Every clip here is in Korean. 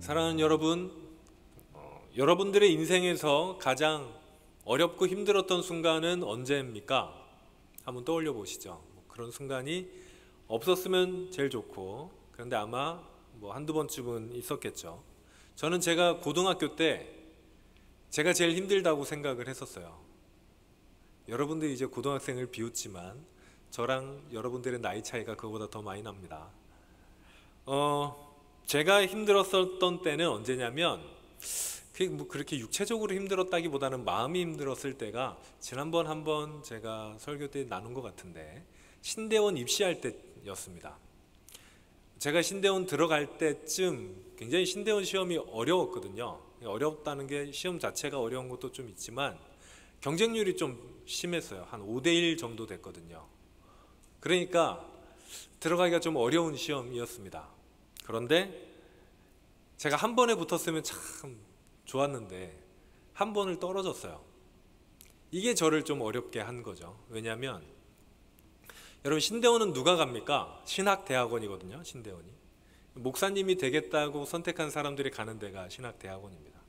사랑하는 여러분, 여러분들의 인생에서 가장 어렵고 힘들었던 순간은 언제입니까? 한번 떠올려 보시죠. 그런 순간이 없었으면 제일 좋고, 그런데 아마 한두 번쯤은 있었겠죠. 저는 제가 고등학교 때 제가 제일 힘들다고 생각을 했었어요. 여러분들이 이제 고등학생을 비웃지만 저랑 여러분들의 나이 차이가 그거보다 더 많이 납니다. 제가 힘들었었던 때는 언제냐면, 그렇게 육체적으로 힘들었다기보다는 마음이 힘들었을 때가 지난번 한번 제가 설교 때 나눈 것 같은데, 신대원 입시할 때였습니다. 제가 신대원 들어갈 때쯤 굉장히 신대원 시험이 어려웠거든요. 어렵다는 게 시험 자체가 어려운 것도 좀 있지만 경쟁률이 좀 심했어요. 한 5대1 정도 됐거든요. 그러니까 들어가기가 좀 어려운 시험이었습니다. 그런데 제가 한 번에 붙었으면 참 좋았는데 한 번을 떨어졌어요. 이게 저를 좀 어렵게 한 거죠. 왜냐하면 여러분, 신대원은 누가 갑니까? 신학대학원이거든요. 신대원이 목사님이 되겠다고 선택한 사람들이 가는 데가 신학대학원입니다.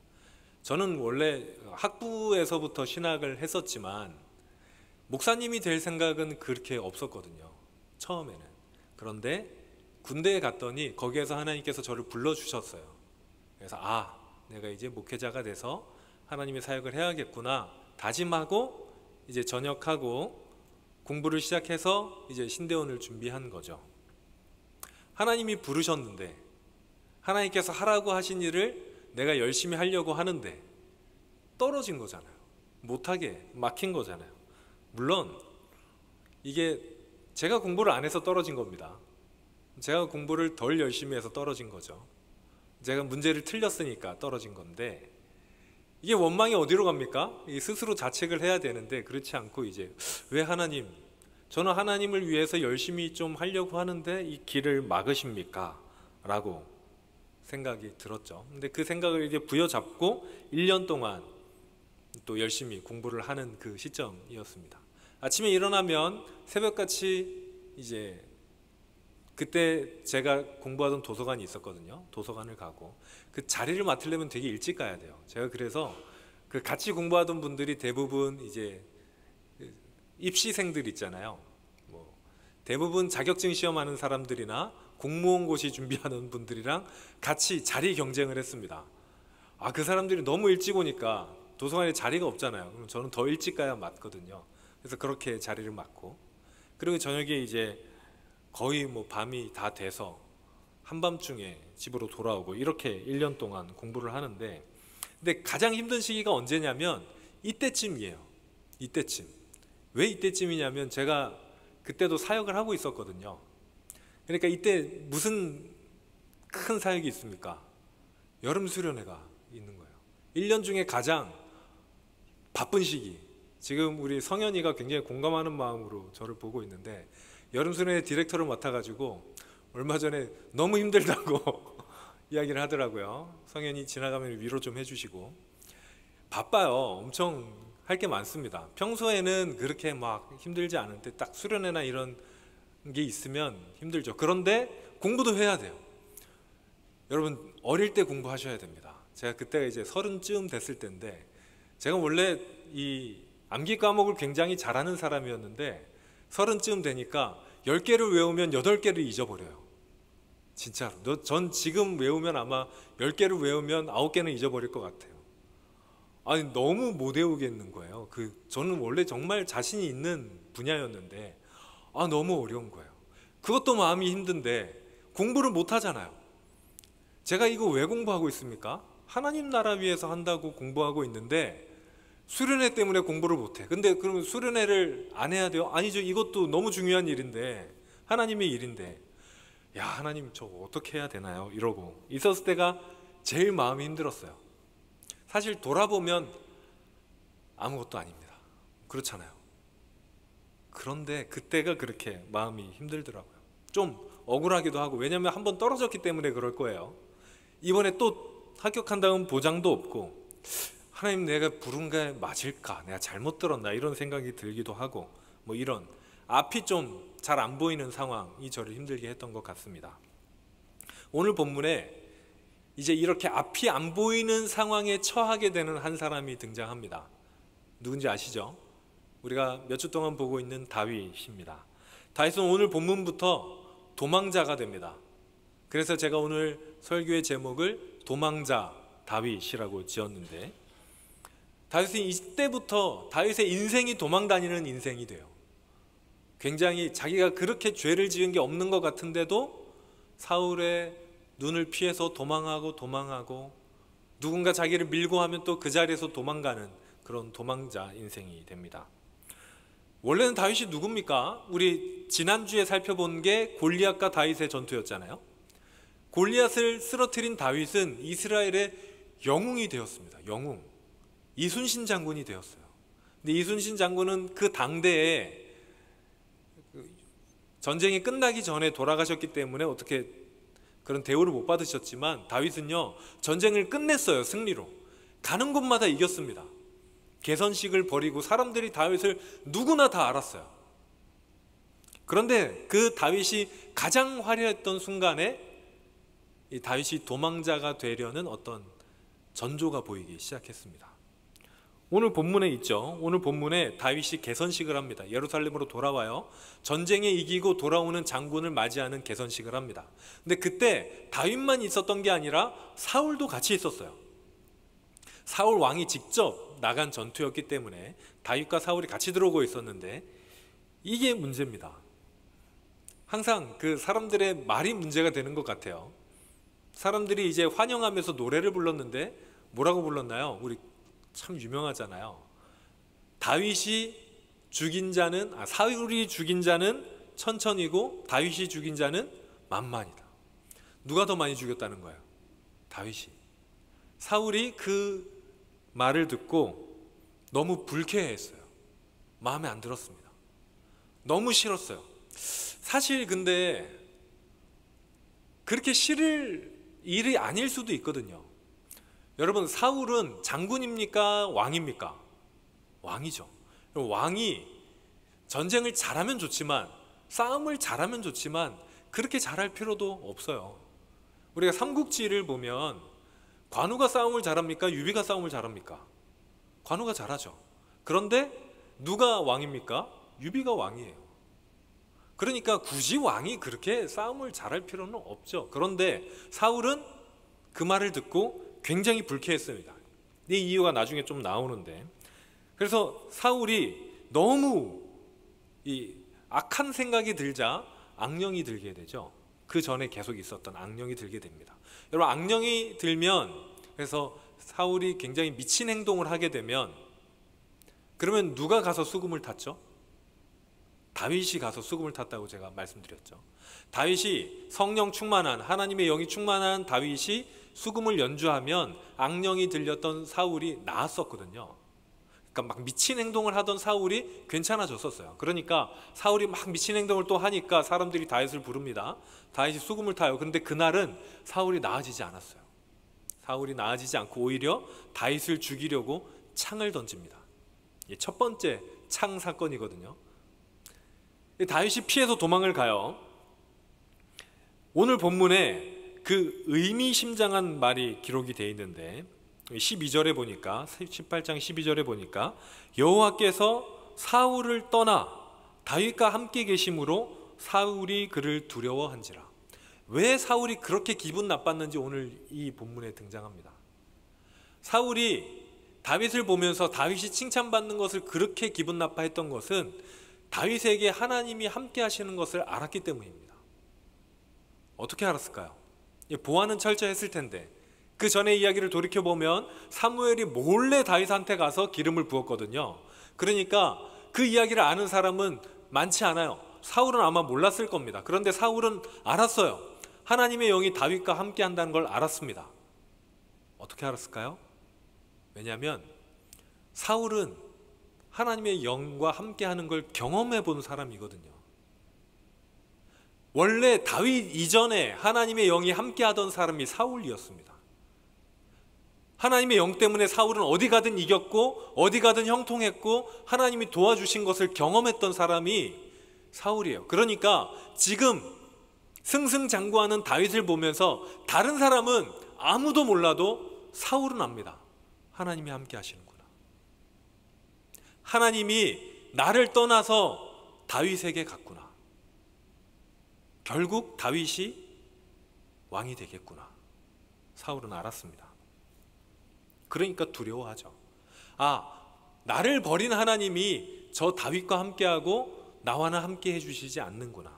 저는 원래 학부에서부터 신학을 했었지만 목사님이 될 생각은 그렇게 없었거든요, 처음에는. 그런데 군대에 갔더니 거기에서 하나님께서 저를 불러주셨어요. 그래서 내가 이제 목회자가 돼서 하나님의 사역을 해야겠구나 다짐하고 이제 전역하고 공부를 시작해서 이제 신대원을 준비한 거죠. 하나님이 부르셨는데, 하나님께서 하라고 하신 일을 내가 열심히 하려고 하는데 떨어진 거잖아요. 못하게 막힌 거잖아요. 물론 이게 제가 공부를 안 해서 떨어진 겁니다. 제가 공부를 덜 열심히 해서 떨어진 거죠. 제가 문제를 틀렸으니까 떨어진 건데, 이게 원망이 어디로 갑니까? 스스로 자책을 해야 되는데 그렇지 않고 이제 왜 하나님, 저는 하나님을 위해서 열심히 좀 하려고 하는데 이 길을 막으십니까? 라고 생각이 들었죠. 근데 그 생각을 이제 부여잡고 1년 동안 또 열심히 공부를 하는 그 시점이었습니다. 아침에 일어나면 새벽같이 이제 그때 제가 공부하던 도서관이 있었거든요. 도서관을 가고 그 자리를 맡으려면 되게 일찍 가야 돼요. 제가 그래서 그 같이 공부하던 분들이 대부분 이제 입시생들 있잖아요. 대부분 자격증 시험하는 사람들이나 공무원고시 준비하는 분들이랑 같이 자리 경쟁을 했습니다. 그 사람들이 너무 일찍 오니까 도서관에 자리가 없잖아요. 그럼 저는 더 일찍 가야 맞거든요. 그래서 그렇게 자리를 맡고, 그리고 저녁에 이제 거의 밤이 다 돼서 한밤중에 집으로 돌아오고 이렇게 1년 동안 공부를 하는데, 근데 가장 힘든 시기가 언제냐면 이때쯤이에요. 이때쯤. 왜 이때쯤이냐면 제가 그때도 사역을 하고 있었거든요. 그러니까 이때 무슨 큰 사역이 있습니까? 여름 수련회가 있는 거예요. 1년 중에 가장 바쁜 시기. 지금 우리 성현이가 굉장히 공감하는 마음으로 저를 보고 있는데, 여름 수련회 디렉터를 맡아가지고 얼마 전에 너무 힘들다고 이야기를 하더라고요. 성현이 지나가면 위로 좀 해주시고. 바빠요. 엄청 할 게 많습니다. 평소에는 그렇게 막 힘들지 않은데 딱 수련회나 이런 게 있으면 힘들죠. 그런데 공부도 해야 돼요. 여러분, 어릴 때 공부하셔야 됩니다. 제가 그때가 이제 30쯤 됐을 때인데, 제가 원래 이 암기 과목을 굉장히 잘하는 사람이었는데 30쯤 되니까 10개를 외우면 8개를 잊어버려요. 진짜로. 전 지금 외우면 아마 10개를 외우면 9개는 잊어버릴 것 같아요. 너무 못 외우겠는 거예요. 저는 원래 정말 자신이 있는 분야였는데 너무 어려운 거예요. 그것도 마음이 힘든데 공부를 못 하잖아요. 제가 이거 왜 공부하고 있습니까? 하나님 나라 위해서 한다고 공부하고 있는데 수련회 때문에 공부를 못해. 근데 그러면 수련회를 안 해야 돼요? 아니죠. 이것도 너무 중요한 일인데, 하나님의 일인데, 야, 하나님 저거 어떻게 해야 되나요? 이러고 있었을 때가 제일 마음이 힘들었어요. 사실 돌아보면 아무것도 아닙니다. 그렇잖아요. 그런데 그때가 그렇게 마음이 힘들더라고요. 좀 억울하기도 하고, 왜냐하면 한번 떨어졌기 때문에 그럴 거예요. 이번에 또 합격한다면 보장도 없고, 하나님 내가 부른 게 맞을까? 내가 잘못 들었나? 이런 생각이 들기도 하고, 이런 앞이 좀 잘 안 보이는 상황이 저를 힘들게 했던 것 같습니다. 오늘 본문에 이제 이렇게 앞이 안 보이는 상황에 처하게 되는 한 사람이 등장합니다. 누군지 아시죠? 우리가 몇 주 동안 보고 있는 다윗입니다. 다윗은 오늘 본문부터 도망자가 됩니다. 그래서 제가 오늘 설교의 제목을 도망자 다윗이라고 지었는데, 다윗은 이때부터 다윗의 인생이 도망다니는 인생이 돼요. 굉장히 자기가 그렇게 죄를 지은 게 없는 것 같은데도 사울의 눈을 피해서 도망하고 누군가 자기를 밀고 하면 또 그 자리에서 도망가는 그런 도망자 인생이 됩니다. 원래는 다윗이 누굽니까? 우리 지난주에 살펴본 게 골리앗과 다윗의 전투였잖아요. 골리앗을 쓰러뜨린 다윗은 이스라엘의 영웅이 되었습니다. 영웅. 이순신 장군이 되었어요. 근데 이순신 장군은 그 당대에 전쟁이 끝나기 전에 돌아가셨기 때문에 어떻게 그런 대우를 못 받으셨지만, 다윗은요 전쟁을 끝냈어요. 승리로 가는 곳마다 이겼습니다. 개선식을 벌이고 사람들이 다윗을 누구나 다 알았어요. 그런데 그 다윗이 가장 화려했던 순간에 이 다윗이 도망자가 되려는 어떤 전조가 보이기 시작했습니다. 오늘 본문에 있죠. 오늘 본문에 다윗이 개선식을 합니다. 예루살렘으로 돌아와요. 전쟁에 이기고 돌아오는 장군을 맞이하는 개선식을 합니다. 근데 그때 다윗만 있었던 게 아니라 사울도 같이 있었어요. 사울 왕이 직접 나간 전투였기 때문에 다윗과 사울이 같이 들어오고 있었는데, 이게 문제입니다. 항상 그 사람들의 말이 문제가 되는 것 같아요. 사람들이 이제 환영하면서 노래를 불렀는데 뭐라고 불렀나요? 우리 참 유명하잖아요. 다윗이 죽인 자는 사울이 죽인 자는 천천히고 다윗이 죽인 자는 만만이다. 누가 더 많이 죽였다는 거예요? 다윗이. 사울이 그 말을 듣고 너무 불쾌했어요. 마음에 안 들었습니다. 너무 싫었어요. 사실 근데 그렇게 싫을 일이 아닐 수도 있거든요. 여러분, 사울은 장군입니까? 왕입니까? 왕이죠. 왕이 전쟁을 잘하면 좋지만, 싸움을 잘하면 좋지만 그렇게 잘할 필요도 없어요. 우리가 삼국지를 보면 관우가 싸움을 잘합니까? 유비가 싸움을 잘합니까? 관우가 잘하죠. 그런데 누가 왕입니까? 유비가 왕이에요. 그러니까 굳이 왕이 그렇게 싸움을 잘할 필요는 없죠. 그런데 사울은 그 말을 듣고 굉장히 불쾌했습니다. 이 이유가 나중에 좀 나오는데, 그래서 사울이 너무 이 악한 생각이 들자 악령이 들게 되죠. 그 전에 계속 있었던 악령이 들게 됩니다. 여러분, 악령이 들면, 그래서 사울이 굉장히 미친 행동을 하게 되면, 그러면 누가 가서 수금을 탔죠? 다윗이 가서 수금을 탔다고 제가 말씀드렸죠. 다윗이 성령 충만한, 하나님의 영이 충만한 다윗이 수금을 연주하면 악령이 들렸던 사울이 나았었거든요. 그러니까 막 미친 행동을 하던 사울이 괜찮아졌었어요. 그러니까 사울이 막 미친 행동을 또 하니까 사람들이 다윗을 부릅니다. 다윗이 수금을 타요. 그런데 그날은 사울이 나아지지 않았어요. 사울이 나아지지 않고 오히려 다윗을 죽이려고 창을 던집니다. 첫 번째 창 사건이거든요. 다윗이 피해서 도망을 가요. 오늘 본문에 그 의미심장한 말이 기록이 되어 있는데, 12절에 보니까, 18장 12절에 보니까 여호와께서 사울을 떠나 다윗과 함께 계심으로 사울이 그를 두려워한지라. 왜 사울이 그렇게 기분 나빴는지 오늘 이 본문에 등장합니다. 사울이 다윗을 보면서 다윗이 칭찬받는 것을 그렇게 기분 나빠했던 것은 다윗에게 하나님이 함께 하시는 것을 알았기 때문입니다. 어떻게 알았을까요? 보안은 철저했을 텐데, 그 전의 이야기를 돌이켜보면 사무엘이 몰래 다윗한테 가서 기름을 부었거든요. 그러니까 그 이야기를 아는 사람은 많지 않아요. 사울은 아마 몰랐을 겁니다. 그런데 사울은 알았어요. 하나님의 영이 다윗과 함께 한다는 걸 알았습니다. 어떻게 알았을까요? 왜냐하면 사울은 하나님의 영과 함께 하는 걸 경험해 본 사람이거든요. 원래 다윗 이전에 하나님의 영이 함께 하던 사람이 사울이었습니다. 하나님의 영 때문에 사울은 어디 가든 이겼고 어디 가든 형통했고 하나님이 도와주신 것을 경험했던 사람이 사울이에요. 그러니까 지금 승승장구하는 다윗을 보면서 다른 사람은 아무도 몰라도 사울은 압니다. 하나님이 함께 하시는구나. 하나님이 나를 떠나서 다윗에게 갔구나. 결국 다윗이 왕이 되겠구나. 사울은 알았습니다. 그러니까 두려워하죠. 나를 버린 하나님이 저 다윗과 함께하고 나와는 함께 해주시지 않는구나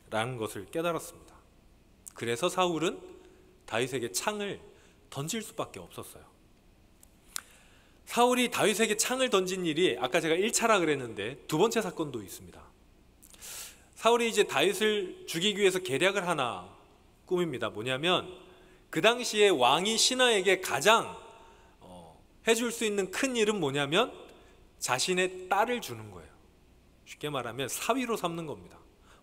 라는 것을 깨달았습니다. 그래서 사울은 다윗에게 창을 던질 수밖에 없었어요. 사울이 다윗에게 창을 던진 일이 아까 제가 1차라 그랬는데 두 번째 사건도 있습니다. 사울이 이제 다윗을 죽이기 위해서 계략을 하나 꾸밉니다. 뭐냐면 그 당시에 왕이 신하에게 가장 해줄 수 있는 큰 일은 뭐냐면 자신의 딸을 주는 거예요. 쉽게 말하면 사위로 삼는 겁니다.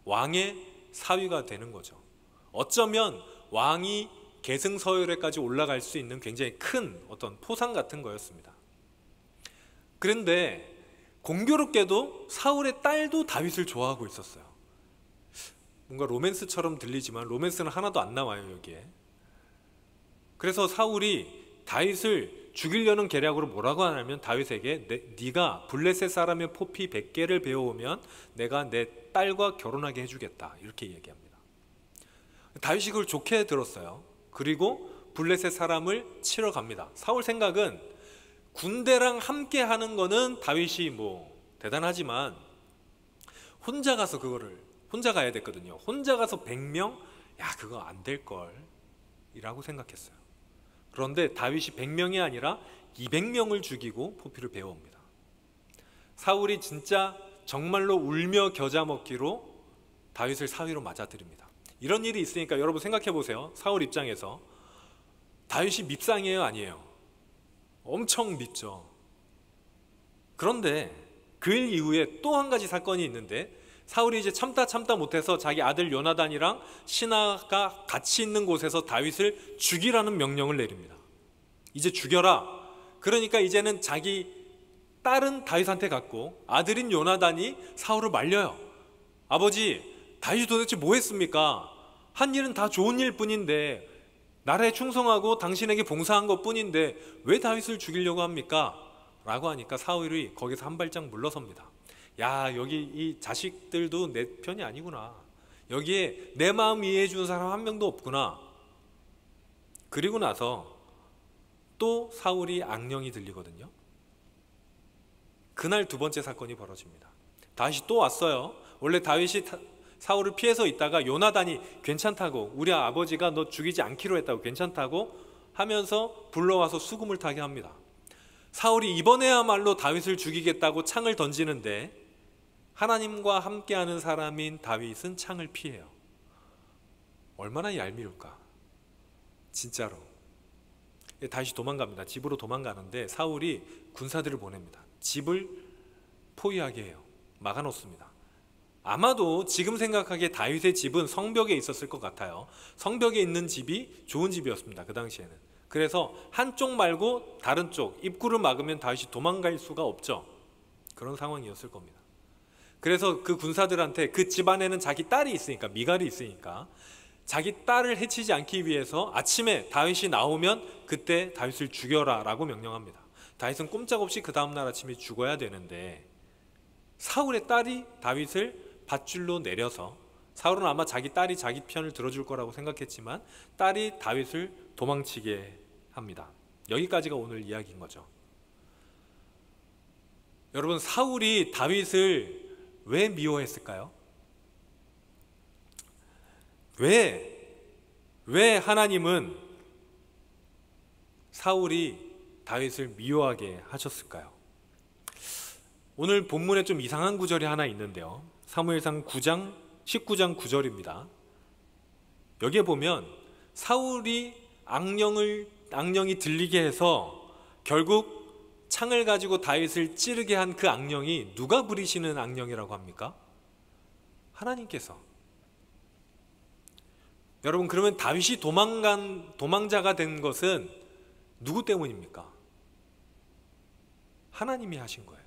왕의 사위가 되는 거죠. 어쩌면 왕이 계승서열에까지 올라갈 수 있는 굉장히 큰 어떤 포상 같은 거였습니다. 그런데 공교롭게도 사울의 딸도 다윗을 좋아하고 있었어요. 뭔가 로맨스처럼 들리지만 로맨스는 하나도 안 나와요, 여기에. 그래서 사울이 다윗을 죽이려는 계략으로 뭐라고 하냐면 다윗에게 네가 블레셋 사람의 포피 100개를 배워오면 내가 내 딸과 결혼하게 해주겠다, 이렇게 얘기합니다. 다윗이 그걸 좋게 들었어요. 그리고 블레셋 사람을 치러 갑니다. 사울 생각은 군대랑 함께 하는 거는 다윗이 대단하지만 혼자 가서 혼자 가야 됐거든요. 혼자 가서 100명? 그거 안 될걸 이라고 생각했어요. 그런데 다윗이 100명이 아니라 200명을 죽이고 포피를 배워옵니다. 사울이 진짜 정말로 울며 겨자 먹기로 다윗을 사위로 맞아들입니다. 이런 일이 있으니까 여러분 생각해 보세요. 사울 입장에서 다윗이 밉상이에요, 아니에요? 엄청 밉죠. 그런데 그 일 이후에 또 한 가지 사건이 있는데 사울이 이제 참다 못해서 자기 아들 요나단이랑 신하가 같이 있는 곳에서 다윗을 죽이라는 명령을 내립니다. 이제 죽여라. 그러니까 이제는 자기 딸은 다윗한테 갔고 아들인 요나단이 사울을 말려요. 아버지, 다윗이 도대체 뭐 했습니까? 한 일은 다 좋은 일 뿐인데, 나라에 충성하고 당신에게 봉사한 것 뿐인데 왜 다윗을 죽이려고 합니까? 라고 하니까 사울이 거기서 한 발짝 물러섭니다. 여기 이 자식들도 내 편이 아니구나. 여기에 내 마음 이해해 주는 사람 한 명도 없구나. 그리고 나서 또 사울이 악령이 들리거든요. 그날 두 번째 사건이 벌어집니다. 다윗이 또 왔어요. 원래 다윗이 사울을 피해서 있다가 요나단이 괜찮다고, 우리 아버지가 너 죽이지 않기로 했다고, 괜찮다고 하면서 불러와서 수금을 타게 합니다. 사울이 이번에야말로 다윗을 죽이겠다고 창을 던지는데 하나님과 함께하는 사람인 다윗은 창을 피해요. 얼마나 얄미울까. 진짜로. 다윗이 도망갑니다. 집으로 도망가는데 사울이 군사들을 보냅니다. 집을 포위하게 해요. 막아놓습니다. 아마도 지금 생각하기에 다윗의 집은 성벽에 있었을 것 같아요. 성벽에 있는 집이 좋은 집이었습니다. 그 당시에는. 그래서 한쪽 말고 다른 쪽 입구를 막으면 다윗이 도망갈 수가 없죠. 그런 상황이었을 겁니다. 그래서 그 군사들한테 그 집안에는 자기 딸이 있으니까, 미갈이 있으니까 자기 딸을 해치지 않기 위해서 아침에 다윗이 나오면 그때 다윗을 죽여라 라고 명령합니다. 다윗은 꼼짝없이 그 다음날 아침에 죽어야 되는데 사울의 딸이 다윗을 밧줄로 내려서, 사울은 아마 자기 딸이 자기 편을 들어줄 거라고 생각했지만 딸이 다윗을 도망치게 합니다. 여기까지가 오늘 이야기인 거죠. 여러분, 사울이 다윗을 왜 미워했을까요? 왜 하나님은 사울이 다윗을 미워하게 하셨을까요? 오늘 본문에 좀 이상한 구절이 하나 있는데요. 사무엘상 9장 19장 9절입니다. 여기에 보면 사울이 악령이 들리게 해서 결국 창을 가지고 다윗을 찌르게 한 그 악령이 누가 부리시는 악령이라고 합니까? 하나님께서. 여러분, 그러면 다윗이 도망자가 된 것은 누구 때문입니까? 하나님이 하신 거예요.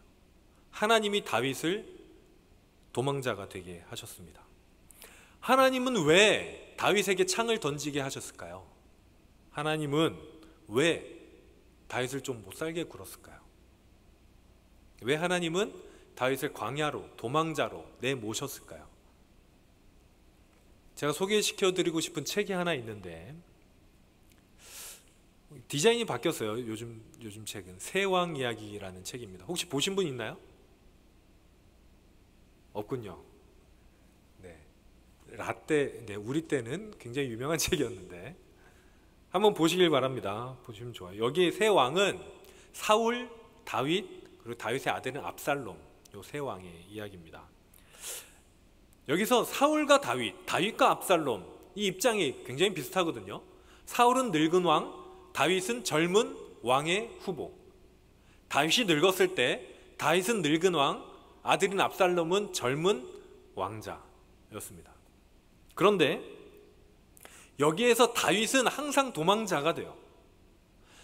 하나님이 다윗을 도망자가 되게 하셨습니다. 하나님은 왜 다윗에게 창을 던지게 하셨을까요? 하나님은 왜 다윗을 좀 못 살게 굴었을까요? 왜 하나님은 다윗을 광야로, 도망자로 내모셨을까요? 제가 소개시켜드리고 싶은 책이 하나 있는데, 디자인이 바뀌었어요. 요즘 책은 세왕 이야기라는 책입니다. 혹시 보신 분 있나요? 없군요. 네, 라떼, 네, 우리 때는 굉장히 유명한 책이었는데 한번 보시길 바랍니다. 보시면 좋아요. 여기 세 왕은 사울, 다윗, 그리고 다윗의 아들은 압살롬, 요 세 왕의 이야기입니다. 여기서 사울과 다윗, 다윗과 압살롬, 이 입장이 굉장히 비슷하거든요. 사울은 늙은 왕, 다윗은 젊은 왕의 후보. 다윗이 늙었을 때 다윗은 늙은 왕, 아들인 압살롬은 젊은 왕자였습니다. 그런데 여기에서 다윗은 항상 도망자가 돼요.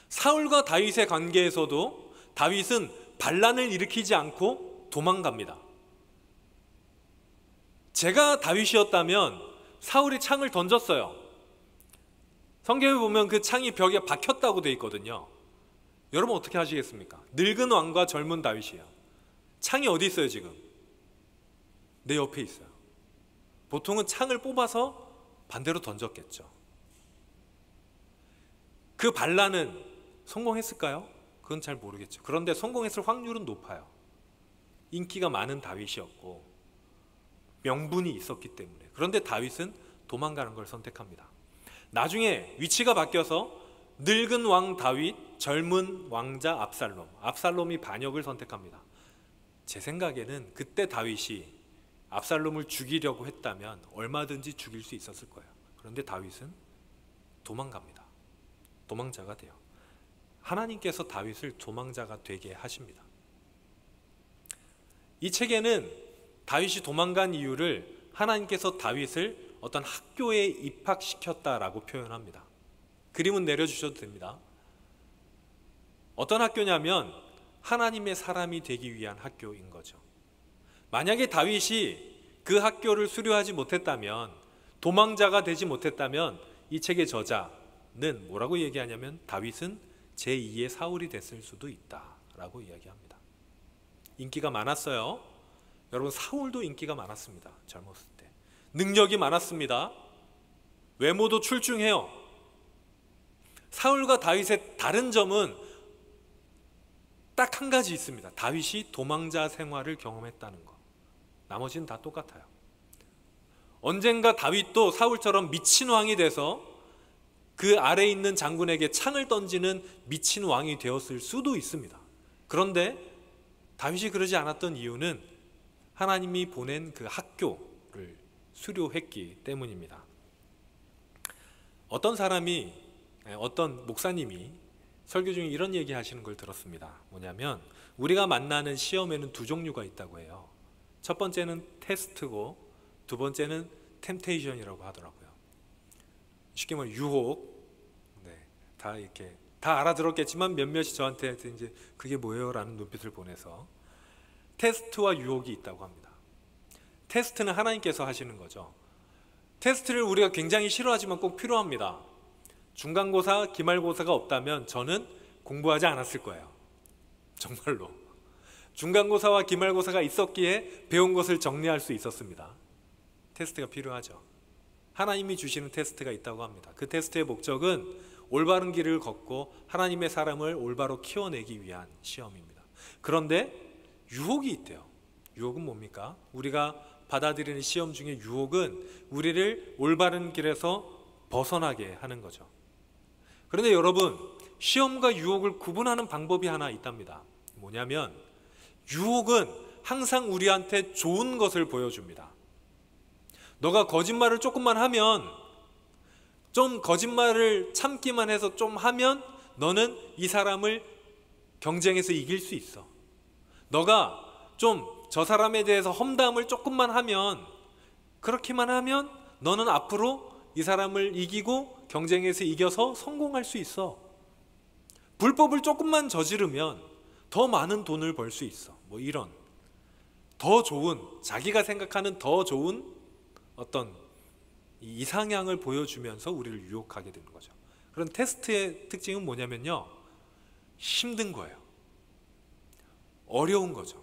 사울과 다윗의 관계에서도 다윗은 반란을 일으키지 않고 도망갑니다. 제가 다윗이었다면 사울이 창을 던졌어요. 성경에 보면 그 창이 벽에 박혔다고 되어 있거든요. 여러분 어떻게 하시겠습니까? 늙은 왕과 젊은 다윗이에요. 창이 어디 있어요 지금? 내 옆에 있어요. 보통은 창을 뽑아서 반대로 던졌겠죠. 그 반란은 성공했을까요? 그건 잘 모르겠죠. 그런데 성공했을 확률은 높아요. 인기가 많은 다윗이었고 명분이 있었기 때문에. 그런데 다윗은 도망가는 걸 선택합니다. 나중에 위치가 바뀌어서 늙은 왕 다윗, 젊은 왕자 압살롬, 압살롬이 반역을 선택합니다. 제 생각에는 그때 다윗이 압살롬을 죽이려고 했다면 얼마든지 죽일 수 있었을 거예요. 그런데 다윗은 도망갑니다. 도망자가 돼요. 하나님께서 다윗을 도망자가 되게 하십니다. 이 책에는 다윗이 도망간 이유를 하나님께서 다윗을 어떤 학교에 입학시켰다라고 표현합니다. 그림은 내려주셔도 됩니다. 어떤 학교냐면 하나님의 사람이 되기 위한 학교인 거죠. 만약에 다윗이 그 학교를 수료하지 못했다면, 도망자가 되지 못했다면 이 책의 저자는 뭐라고 얘기하냐면 다윗은 제2의 사울이 됐을 수도 있다라고 이야기합니다. 인기가 많았어요. 여러분 사울도 인기가 많았습니다. 젊었을 때. 능력이 많았습니다. 외모도 출중해요. 사울과 다윗의 다른 점은 딱 한 가지 있습니다. 다윗이 도망자 생활을 경험했다는 것. 나머지는 다 똑같아요. 언젠가 다윗도 사울처럼 미친 왕이 돼서 그 아래에 있는 장군에게 창을 던지는 미친 왕이 되었을 수도 있습니다. 그런데 다윗이 그러지 않았던 이유는 하나님이 보낸 그 학교를 수료했기 때문입니다. 어떤 목사님이 설교 중에 이런 얘기 하시는 걸 들었습니다. 뭐냐면 우리가 만나는 시험에는 두 종류가 있다고 해요. 첫 번째는 테스트고 두 번째는 템테이션이라고 하더라고요. 쉽게 말해 유혹. 네, 다 알아들었겠지만 몇몇이 저한테 이제 그게 뭐예요? 라는 눈빛을 보내서 테스트와 유혹이 있다고 합니다. 테스트는 하나님께서 하시는 거죠. 테스트를 우리가 굉장히 싫어하지만 꼭 필요합니다. 중간고사, 기말고사가 없다면 저는 공부하지 않았을 거예요. 정말로. 중간고사와 기말고사가 있었기에 배운 것을 정리할 수 있었습니다. 테스트가 필요하죠. 하나님이 주시는 테스트가 있다고 합니다. 그 테스트의 목적은 올바른 길을 걷고 하나님의 사람을 올바로 키워내기 위한 시험입니다. 그런데 유혹이 있대요. 유혹은 뭡니까? 우리가 받아들이는 시험 중에 유혹은 우리를 올바른 길에서 벗어나게 하는 거죠. 그런데 여러분, 시험과 유혹을 구분하는 방법이 하나 있답니다. 뭐냐면 유혹은 항상 우리한테 좋은 것을 보여줍니다. 너가 거짓말을 조금만 하면, 좀 거짓말을 참기만 해서 좀 하면 너는 이 사람을 경쟁에서 이길 수 있어. 너가 좀 저 사람에 대해서 험담을 조금만 하면, 그렇게만 하면 너는 앞으로 이 사람을 이기고 경쟁에서 이겨서 성공할 수 있어. 불법을 조금만 저지르면 더 많은 돈을 벌 수 있어. 뭐 이런 더 좋은, 자기가 생각하는 더 좋은 어떤 이상향을 보여주면서 우리를 유혹하게 되는 거죠. 그런 테스트의 특징은 뭐냐면요, 힘든 거예요. 어려운 거죠.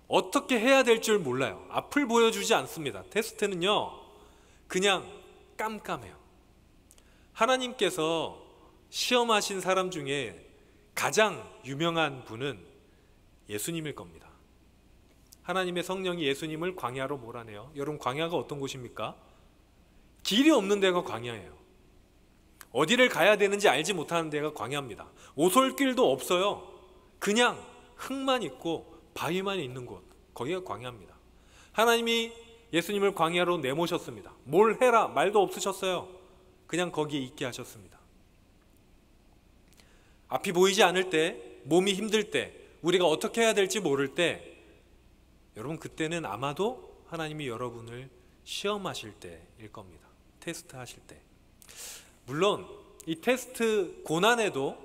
어떻게 해야 될 줄 몰라요. 앞을 보여주지 않습니다. 테스트는요, 그냥 깜깜해요. 하나님께서 시험하신 사람 중에 가장 유명한 분은 예수님일 겁니다. 하나님의 성령이 예수님을 광야로 몰아내요. 여러분, 광야가 어떤 곳입니까? 길이 없는 데가 광야예요. 어디를 가야 되는지 알지 못하는 데가 광야입니다. 오솔길도 없어요. 그냥 흙만 있고 바위만 있는 곳, 거기가 광야입니다. 하나님이 예수님을 광야로 내모셨습니다. 뭘 해라 말도 없으셨어요. 그냥 거기에 있게 하셨습니다. 앞이 보이지 않을 때, 몸이 힘들 때, 우리가 어떻게 해야 될지 모를 때, 여러분, 그때는 아마도 하나님이 여러분을 시험하실 때일 겁니다. 테스트하실 때. 물론 이 테스트 고난에도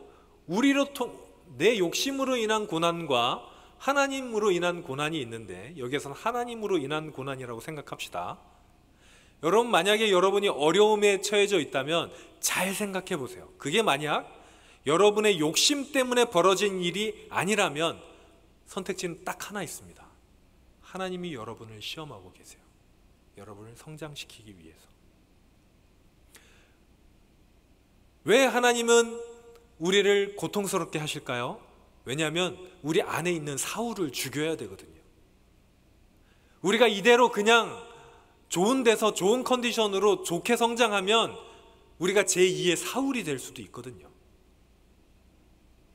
내 욕심으로 인한 고난과 하나님으로 인한 고난이 있는데, 여기에서는 하나님으로 인한 고난이라고 생각합시다. 여러분, 만약에 여러분이 어려움에 처해져 있다면 잘 생각해 보세요. 그게 만약 여러분의 욕심 때문에 벌어진 일이 아니라면 선택지는 딱 하나 있습니다. 하나님이 여러분을 시험하고 계세요. 여러분을 성장시키기 위해서. 왜 하나님은 우리를 고통스럽게 하실까요? 왜냐하면 우리 안에 있는 사울을 죽여야 되거든요. 우리가 이대로 그냥 좋은 데서 좋은 컨디션으로 좋게 성장하면 우리가 제2의 사울이 될 수도 있거든요.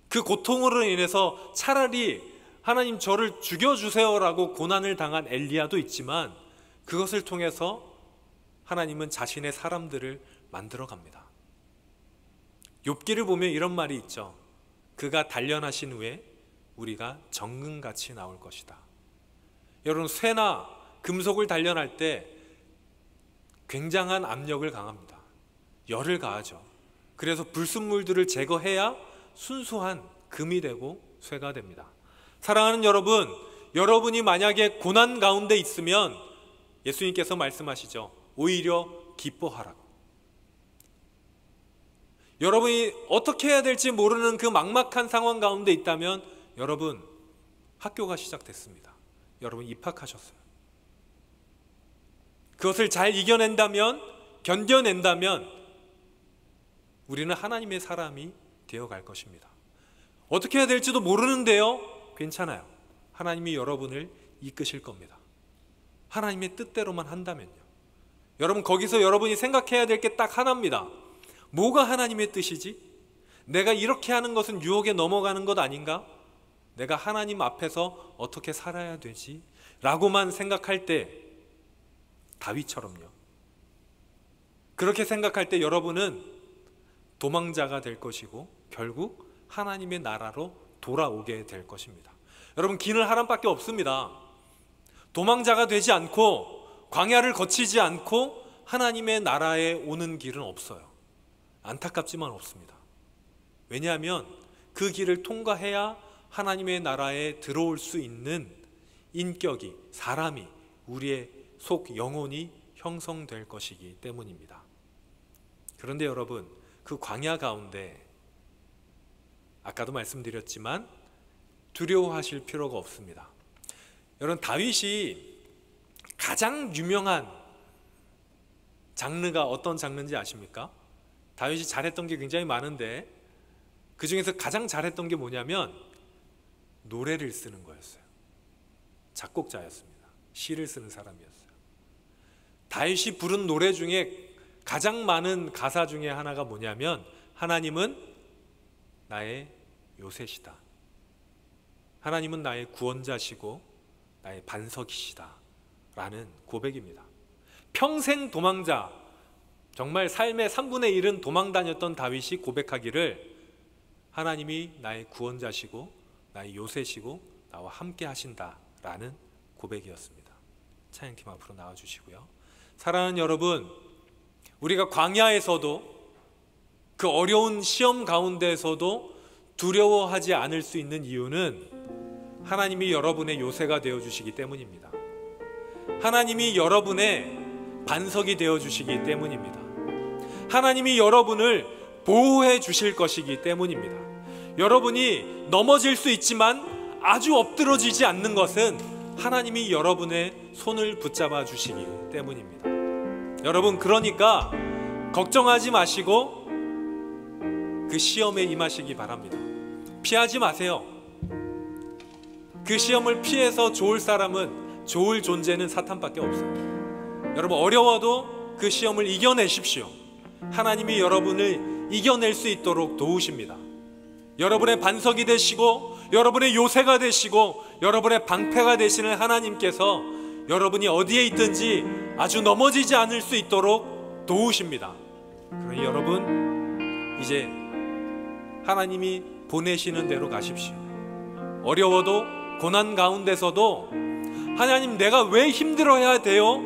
그 고통으로 인해서 차라리 하나님 저를 죽여주세요라고 고난을 당한 엘리야도 있지만, 그것을 통해서 하나님은 자신의 사람들을 만들어 갑니다. 욥기를 보면 이런 말이 있죠. 그가 단련하신 후에 우리가 정금같이 나올 것이다. 여러분, 쇠나 금속을 단련할 때 굉장한 압력을 가합니다. 열을 가하죠. 그래서 불순물들을 제거해야 순수한 금이 되고 쇠가 됩니다. 사랑하는 여러분, 여러분이 만약에 고난 가운데 있으면 예수님께서 말씀하시죠. 오히려 기뻐하라고. 여러분이 어떻게 해야 될지 모르는 그 막막한 상황 가운데 있다면, 여러분, 학교가 시작됐습니다. 여러분 입학하셨어요. 그것을 잘 이겨낸다면, 견뎌낸다면 우리는 하나님의 사람이 되어갈 것입니다. 어떻게 해야 될지도 모르는데요, 괜찮아요. 하나님이 여러분을 이끄실 겁니다. 하나님의 뜻대로만 한다면요. 여러분, 거기서 여러분이 생각해야 될 게 딱 하나입니다. 뭐가 하나님의 뜻이지? 내가 이렇게 하는 것은 유혹에 넘어가는 것 아닌가? 내가 하나님 앞에서 어떻게 살아야 되지? 라고만 생각할 때, 다윗처럼요, 그렇게 생각할 때 여러분은 도망자가 될 것이고 결국 하나님의 나라로 돌아오게 될 것입니다. 여러분, 길은 하나밖에 없습니다. 도망자가 되지 않고 광야를 거치지 않고 하나님의 나라에 오는 길은 없어요. 안타깝지만 없습니다. 왜냐하면 그 길을 통과해야 하나님의 나라에 들어올 수 있는 인격이, 사람이, 우리의 속 영혼이 형성될 것이기 때문입니다. 그런데 여러분, 그 광야 가운데 아까도 말씀드렸지만 두려워하실 필요가 없습니다. 여러분, 다윗이 가장 유명한 장르가 어떤 장르인지 아십니까? 다윗이 잘했던 게 굉장히 많은데 그 중에서 가장 잘했던 게 뭐냐면 노래를 쓰는 거였어요. 작곡자였습니다. 시를 쓰는 사람이었어요. 다윗이 부른 노래 중에 가장 많은 가사 중에 하나가 뭐냐면, 하나님은 나의 요새시다. 하나님은 나의 구원자시고 나의 반석이시다 라는 고백입니다. 평생 도망자, 정말 삶의 3분의 1은 도망 다녔던 다윗이 고백하기를 하나님이 나의 구원자시고 나의 요새시고 나와 함께 하신다 라는 고백이었습니다. 찬양팀 앞으로 나와주시고요. 사랑하는 여러분, 우리가 광야에서도 그 어려운 시험 가운데에서도 두려워하지 않을 수 있는 이유는 하나님이 여러분의 요새가 되어주시기 때문입니다. 하나님이 여러분의 반석이 되어주시기 때문입니다. 하나님이 여러분을 보호해 주실 것이기 때문입니다. 여러분이 넘어질 수 있지만 아주 엎드러지지 않는 것은 하나님이 여러분의 손을 붙잡아 주시기 때문입니다. 여러분, 그러니까 걱정하지 마시고 그 시험에 임하시기 바랍니다. 피하지 마세요. 그 시험을 피해서 좋을 사람은, 좋을 존재는 사탄밖에 없어요. 여러분, 어려워도 그 시험을 이겨내십시오. 하나님이 여러분을 이겨낼 수 있도록 도우십니다. 여러분의 반석이 되시고 여러분의 요새가 되시고 여러분의 방패가 되시는 하나님께서 여러분이 어디에 있든지 아주 넘어지지 않을 수 있도록 도우십니다. 그러니 여러분, 이제 하나님이 보내시는 대로 가십시오. 어려워도 고난 가운데서도 하나님, 내가 왜 힘들어야 돼요?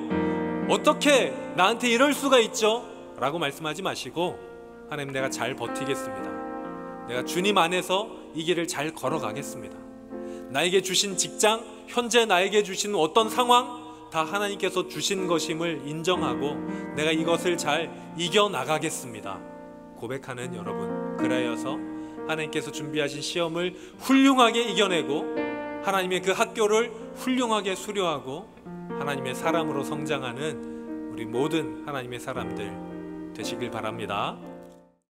어떻게 나한테 이럴 수가 있죠? 라고 말씀하지 마시고, 하나님, 내가 잘 버티겠습니다. 내가 주님 안에서 이 길을 잘 걸어가겠습니다. 나에게 주신 직장, 현재 나에게 주신 어떤 상황, 다 하나님께서 주신 것임을 인정하고 내가 이것을 잘 이겨나가겠습니다. 고백하는 여러분, 그래여서 하나님께서 준비하신 시험을 훌륭하게 이겨내고 하나님의 그 학교를 훌륭하게 수료하고 하나님의 사람으로 성장하는 우리 모든 하나님의 사람들 되시길 바랍니다.